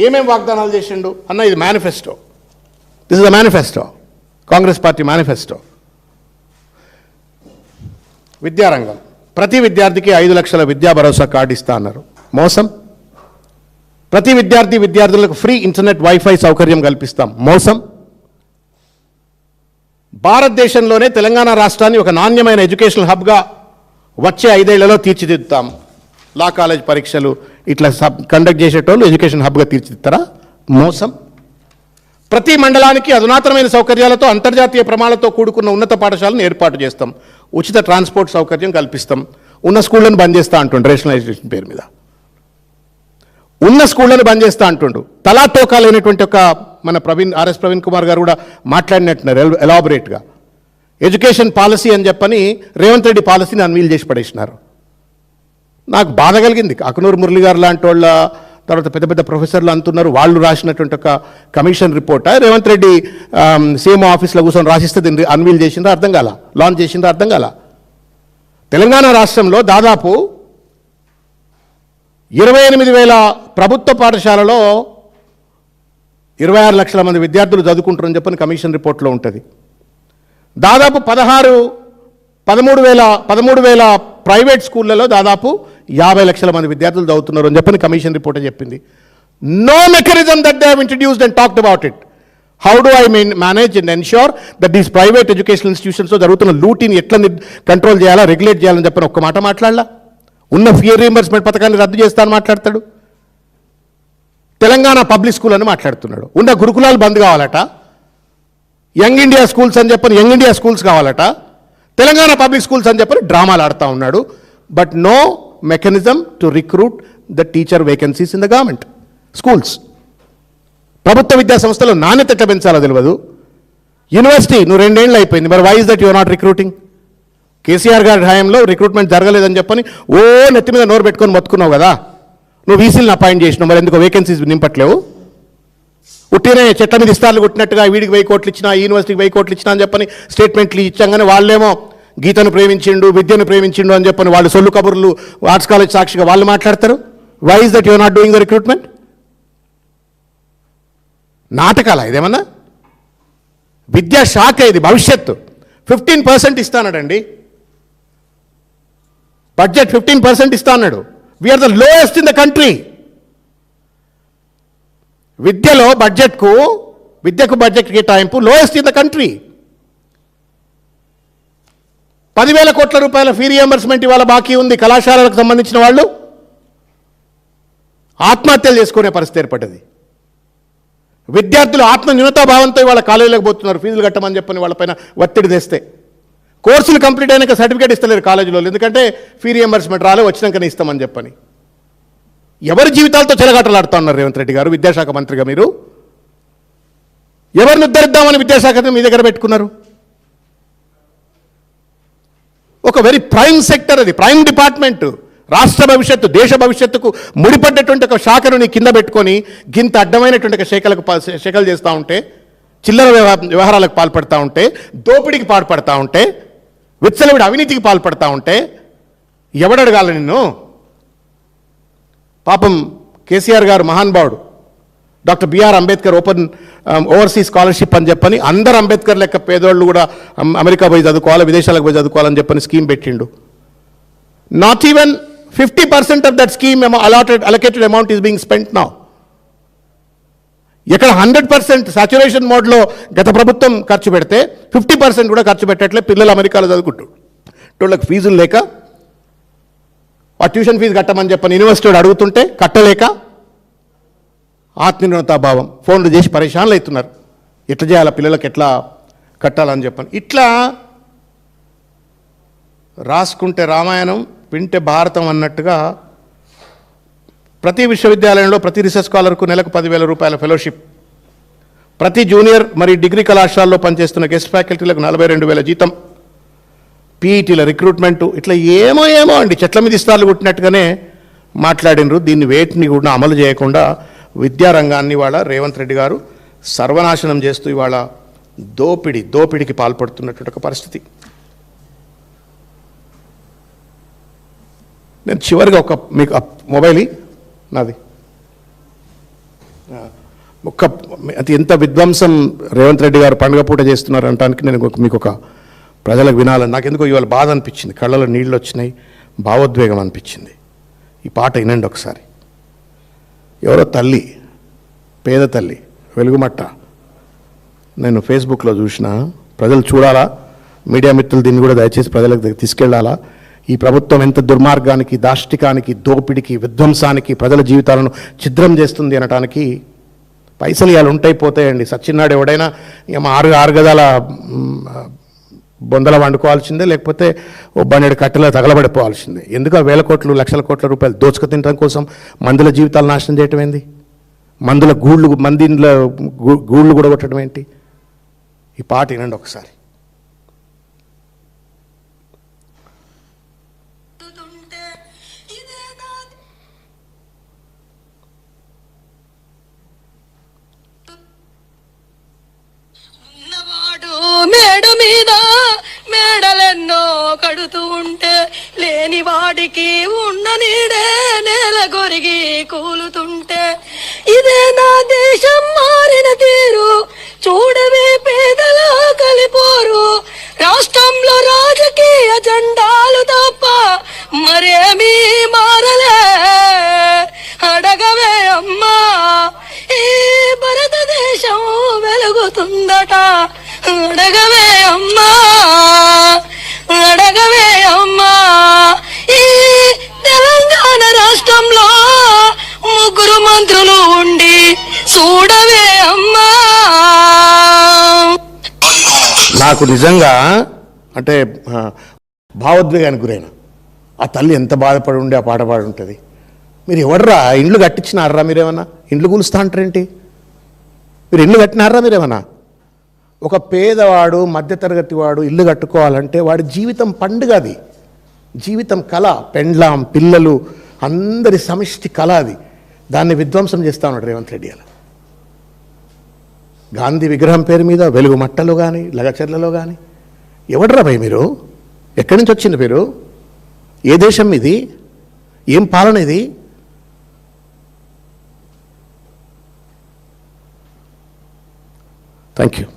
ఏమేం వాగ్దానాలు చేసిండు అన్న? ఇది manifesto. This is the manifesto, Congress party manifesto. విద్యారంగం, ప్రతి విద్యార్థికి 5 లక్షల విద్యా భరోసా కార్డు ఇస్తా అన్నారు. మోసం. ప్రతి విద్యార్థులకు ఫ్రీ ఇంటర్నెట్ వైఫై సౌకర్యం కల్పిస్తాం. మోసం. భారతదేశంలోనే తెలంగాణ రాష్ట్రాన్ని ఒక నాణ్యమైన ఎడ్యుకేషనల్ హబ్గా వచ్చే 5 ఏళ్లలో తీర్చిదిద్దుతాం. లా కాలేజ్ పరీక్షలు ఇట్లా కండక్ట్ చేసేటోళ్ళు ఎడ్యుకేషన్ హబ్గా తీర్చిదిద్దారా? మోసం. ప్రతి మండలానికి అధునాతనమైన సౌకర్యాలతో అంతర్జాతీయ ప్రమాణాలతో కూడుకున్న ఉన్నత పాఠశాలను ఏర్పాటు చేస్తాం. ఉచిత ట్రాన్స్పోర్ట్ సౌకర్యం కల్పిస్తాం. ఉన్న స్కూళ్ళను బంద్ చేస్తా అంటుండు రేషనలైజేషన్ పేరు మీద. ఉన్న స్కూళ్ళను బంద్ చేస్తా అంటుండు. తలా తోకా లేనటువంటి ఒక మన ఆర్ఎస్ ప్రవీణ్ కుమార్ గారు కూడా మాట్లాడినట్టున్నారు ఎలాబొరేట్గా. ఎడ్యుకేషన్ పాలసీ అని చెప్పని రేవంత్ రెడ్డి పాలసీని అన్వీల్ చేసి పడేసినారు. నాకు బాధ కలిగింది. అకునూరు మురళి గారు లాంటి వాళ్ళ, తర్వాత పెద్ద పెద్ద ప్రొఫెసర్లు అంటున్నారు, వాళ్ళు రాసినటువంటి ఒక commission report Revanth Reddy CM ఆఫీస్లో కూర్చొని రాసిస్తే దీన్ని అన్వీల్ చేసిందో అర్థం కాల, లాంచ్ చేసిందో అర్థం కాల. తెలంగాణ రాష్ట్రంలో దాదాపు 28,000 ప్రభుత్వ పాఠశాలలో 26 లక్షల మంది విద్యార్థులు చదువుకుంటారని చెప్పని కమిషన్ రిపోర్ట్లో ఉంటుంది. దాదాపు 13,000 ప్రైవేట్ స్కూళ్ళలో దాదాపు 50 లక్షల మంది విద్యార్థులు చదువుతున్నారు అని చెప్పని కమిషన్ రిపోర్ట్ చెప్పింది. No mechanism that they have introduced and talked about it. How do I manage and ensure that these private educational ఇన్స్టిట్యూషన్స్లో జరుగుతున్న లూటీని ఎట్లా కంట్రోల్ చేయాలా, రెగ్యులేట్ చేయాలని చెప్పని ఒక్క మాట మాట్లాడాలా? ఉన్న ఫీ రీయింబర్స్మెంట్ పథకాన్ని రద్దు చేస్తానని మాట్లాడతాడు. తెలంగాణ పబ్లిక్ స్కూల్ అని మాట్లాడుతున్నాడు. ఉన్న గురుకులాలు బంద్ కావాలట. యంగ్ ఇండియా స్కూల్స్ అని చెప్పని యంగ్ ఇండియా స్కూల్స్ కావాలట. తెలంగాణ పబ్లిక్ స్కూల్స్ అని చెప్పని డ్రామాలు ఆడుతూ ఉన్నాడు. But no mechanism to recruit the teacher vacancies in the government schools. ప్రభుత్వ విద్యా సంస్థలో నాణ్యత ఎట్లా పెంచాలో తెలియదు. యూనివర్సిటీ నువ్వు 2 ఏళ్ళు అయిపోయింది, మరి why is that you are not recruiting? KCR గారి హయాంలో రిక్రూట్మెంట్ జరగలేదని చెప్పని నెత్తి మీద నోరు పెట్టుకొని మొత్తుకున్నావు కదా. నువ్వు వీసీలను అపాయింట్ చేసినావు, మరి ఎందుకు వేకెన్సీస్ నింపట్లేవు? ఉట్టినే చెట్ల మీద ఇస్తార్లు కొట్టినట్టుగా వీడికి 1000 కోట్లు ఇచ్చినా, ఈ యూనివర్సిటీకి 1000 కోట్లు ఇచ్చినా అని చెప్పని స్టేట్మెంట్లు ఇచ్చాగానే వాళ్ళేమో గీతను ప్రేమించిండు, విద్యను ప్రేమించిండు అని చెప్పని వాళ్ళు సొల్లు కబుర్లు ఆర్ట్స్ కాలేజ్ సాక్షిగా వాళ్ళు మాట్లాడతారు. Why is that you are not doing the recruitment? నాటకాలా ఇదేమన్నా? విద్యా శాఖ ఇది, భవిష్యత్తు. 15% ఇస్తానడండి బడ్జెట్, 15% ఇస్తా అన్నాడు. We're the lowest in the country. విద్యకు బడ్జెట్ కేటాయింపు లోయెస్ట్ ఇన్ ద కంట్రీ. 10,000 కోట్ల రూపాయల ఫీ రియంబర్స్మెంట్ ఇవాళ బాకీ ఉంది. కళాశాలలకు సంబంధించిన వాళ్ళు ఆత్మహత్యలు చేసుకునే పరిస్థితి ఏర్పడ్డది. విద్యార్థులు ఆత్మ న్యూనతాభావంతో ఇవాళ కాలేజీలకు పోతున్నారు, ఫీజులు కట్టమని చెప్పని వాళ్ళపైన ఒత్తిడి తెస్తే. కోర్సులు కంప్లీట్ అయినాక సర్టిఫికేట్ ఇస్తలేరు కాలేజీలో, ఎందుకంటే ఫీ రియంబర్స్మెంట్ రాలే, వచ్చినాకనే ఇస్తామని చెప్పని. ఎవరి జీవితాలతో చెలగాటలాడుతూ ఉన్నారు రేవంత్ రెడ్డి గారు విద్యాశాఖ మంత్రిగా? మీరు ఎవరిని ఉద్ధరిద్దామని విద్యాశాఖని మీ దగ్గర పెట్టుకున్నారు? ఒక వెరీ ప్రైమ్ సెక్టర్, అది ప్రైమ్ డిపార్ట్మెంట్. రాష్ట్ర భవిష్యత్తు, దేశ భవిష్యత్తుకు ముడిపడ్డటువంటి ఒక శాఖను నీ కింద పెట్టుకొని గింత అడ్డమైనటువంటి ఒక శాఖలు చేస్తూ ఉంటే, చిల్లర వ్యవహారాలకు పాల్పడతా ఉంటే, దోపిడీకి పాల్పడతా ఉంటే, విచ్చలవిడి అవినీతికి పాల్పడతా ఉంటే ఎవడడగాల నిన్ను? పాపం కేసీఆర్ గారు మహానుభావుడు, doctor B R Ambedkar overseas scholarship అని చెప్పని అందరు అంబేద్కర్ లెక్క పేదోళ్ళు కూడా అమెరికా పోయి చదువుకోవాలి, విదేశాలకు పోయి చదువుకోవాలని చెప్పని స్కీమ్ పెట్టిండు. Not even 50% of that scheme allocated amount is being spent now. ఇక్కడ 100% సాచురేషన్ మోడ్లో గత ప్రభుత్వం ఖర్చు పెడితే 50% కూడా ఖర్చు పెట్టట్లే. పిల్లలు అమెరికాలో చదువుకుంటారు, వాళ్ళకి ఫీజులు లేక, ఆ ట్యూషన్ ఫీజు కట్టమని చెప్పని యూనివర్సిటీ అడుగుతుంటే కట్టలేక ఆత్మీయతాభావం, ఫోన్లు చేసి పరేషాన్లు అవుతున్నారు. ఎట్లా చేయాలి పిల్లలకు, ఎట్లా కట్టాలని చెప్పని. ఇట్లా రాసుకుంటే రామాయణం, వింటే భారతం అన్నట్టుగా ప్రతి విశ్వవిద్యాలయంలో ప్రతి రీసెర్చ్ స్కాలర్కు నెలకు 10,000 రూపాయల ఫెలోషిప్, ప్రతి జూనియర్ మరియు డిగ్రీ కళాశాలలో పనిచేస్తున్న గెస్ట్ ఫ్యాకల్టీలకు 42,000 జీతం, పీఈటీల రిక్రూట్మెంటు, ఇట్లా ఏమో అండి చెట్ల మీద ఇస్తార్లు కొట్టినట్టుగానే మాట్లాడినరు. దీన్ని వేటిని కూడా అమలు చేయకుండా విద్యారంగాన్ని ఇవాళ రేవంత్ రెడ్డి గారు సర్వనాశనం చేస్తూ ఇవాళ దోపిడికి పాల్పడుతున్నటువంటి ఒక పరిస్థితి. నేను చివరిగా మీకు మొబైల్ నాది అది ఎంత విధ్వంసం రేవంత్ రెడ్డి గారు పండుగ పూట చేస్తున్నారు అనడానికి నేను మీకు ఒక ప్రజలకు వినాలని నాకెందుకో ఇవాళ బాధ అనిపించింది, కళ్ళలో నీళ్ళు వచ్చినాయి, భావోద్వేగం అనిపించింది. ఈ పాట వినండి ఒకసారి. ఎవరో తల్లి, పేద తల్లి, వెలుగుమట్ట. నేను ఫేస్బుక్లో చూసిన, ప్రజలు చూడాలా, మీడియా మిత్రులు దీన్ని కూడా దయచేసి ప్రజలకు తీసుకెళ్లాలా. ఈ ప్రభుత్వం ఎంత దుర్మార్గానికి, దాష్టికానికి, దోపిడికి, విధ్వంసానికి ప్రజల జీవితాలను ఛిద్రం చేస్తుంది అనటానికి పైసలు ఇవాళ ఉంటాయి పోతాయండి. సచ్చినాడు ఎవడైనా ఏమో ఆరు గదాల బొందల వండుకోవాల్సిందే, లేకపోతే ఓ బన్నెడు కట్టెలో తగలబడిపోవాల్సిందే. ఎందుకు వేల కోట్లు లక్షల కోట్ల రూపాయలు దోచుకు తినడం కోసం మందుల జీవితాలు నాశనం చేయటం ఏంది? మందుల గూళ్ళు కూడా కొట్టడం ఏంటి? ఈ పాట వినండి ఒకసారి. మేడ మీద మేడలెన్నో కడుతూ ఉంటే లేని వాడికి ఉన్న నీడే నేల గొరిగి కూలుతుంటే ఇదే నా దేశం మారిన తీరు చూడవే పేదల కలిపోరు రాష్ట్రంలో రాజకీయ జెండాలు తప్ప మరేమీ మారలే అడగవే అమ్మా ఈ భారతదేశం వెలుగుతుందట అడగవే అమ్మా అడగవే అమ్మా ఈ తెలంగాణ రాష్ట్రంలో 3 మంత్రులు ఉండి చూడవే అమ్మా. నాకు నిజంగా అంటే భావోద్వేగానికి గురైన ఆ తల్లి ఎంత బాధపడి ఉండి ఆ పాట పాడి ఉంటుంది. మీరు ఎవర్రా ఇండ్లు కట్టించినారా? మీరేమన్నా ఇండ్లు కూలుస్తా అంటారేంటి? మీరు ఇండ్లు కట్టినారా? మీరేమన్నా ఒక పేదవాడు, మధ్యతరగతి వాడు ఇల్లు కట్టుకోవాలంటే వాడి జీవితం పండుగ, అది జీవితం కళ, పెండ్లాం, పిల్లలు అందరి సమిష్టి కళ అది. దాన్ని విధ్వంసం చేస్తా ఉన్నాడు రేవంత్ రెడ్డి. అలా గాంధీ విగ్రహం పేరు మీద వెలుగుమట్టలో కానీ లగచర్లలో కానీ ఎవడరా భయ్ మీరు? ఎక్కడి నుంచి వచ్చింది మీరు? ఏ దేశం ఇది? ఏం పాలన ఇది? Thank you.